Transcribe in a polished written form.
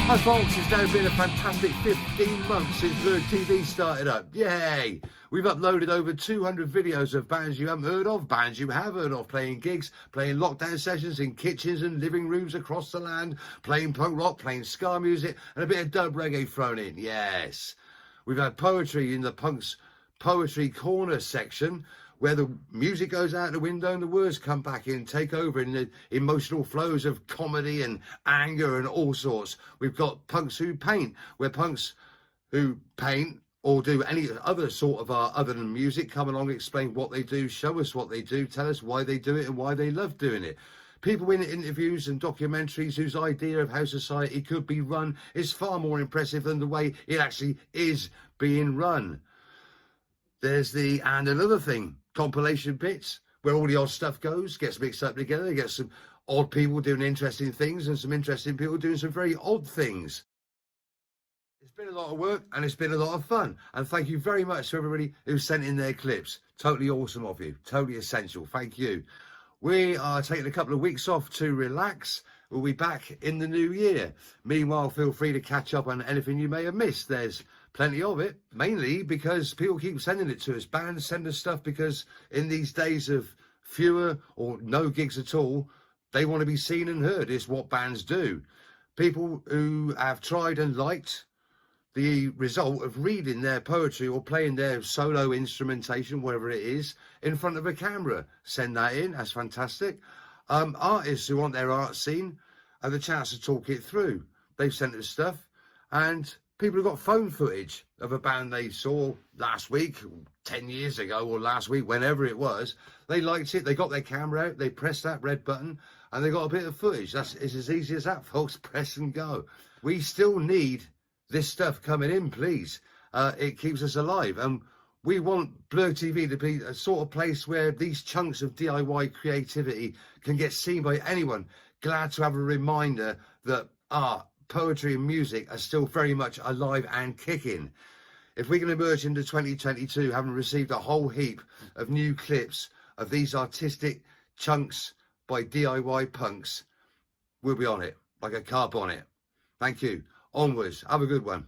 Hi folks, it's now been a fantastic 15 months since Bluurg TV started up. Yay! We've uploaded over 200 videos of bands you haven't heard of, bands you have heard of, playing gigs, playing lockdown sessions in kitchens and living rooms across the land, playing punk rock, playing ska music, and a bit of dub reggae thrown in. Yes! We've had poetry in the Punk's Poetry Corner section, where the music goes out the window and the words come back in, take over in the emotional flows of comedy and anger and all sorts. We've got Punks Who Paint, where punks who paint or do any other sort of art other than music come along, explain what they do, show us what they do, tell us why they do it and why they love doing it. People in interviews and documentaries whose idea of how society could be run is far more impressive than the way it actually is being run. There's and another thing, Compilation Bits, where all the odd stuff gets mixed up together, gets some odd people doing interesting things and some interesting people doing some very odd things. It's been a lot of work and it's been a lot of fun. And thank you very much to everybody who sent in their clips. Totally awesome of you. Totally essential. Thank you. We are taking a couple of weeks off to relax. We'll be back in the new year. Meanwhile, feel free to catch up on anything you may have missed. There's plenty of it, mainly because people keep sending it to us. Bands send us stuff because in these days of fewer or no gigs at all, they want to be seen and heard. It's what bands do. People who have tried and liked the result of reading their poetry or playing their solo instrumentation, whatever it is, in front of a camera, send that in. That's fantastic. Artists who want their art seen have the chance to talk it through. They've sent us stuff, and people who've got phone footage of a band they saw last week, 10 years ago, or last week, whenever it was. They liked it, they got their camera out, they pressed that red button, and they got a bit of footage. It's as easy as that, folks. Press and go. We still need this stuff coming in, please. It keeps us alive. And we want Bluurg TV to be a sort of place where these chunks of DIY creativity can get seen by anyone. Glad to have a reminder that art, poetry and music are still very much alive and kicking. If we can emerge into 2022 having received a whole heap of new clips of these artistic chunks by DIY punks, we'll be on it, like a car bonnet. Thank you. Onwards. Have a good one.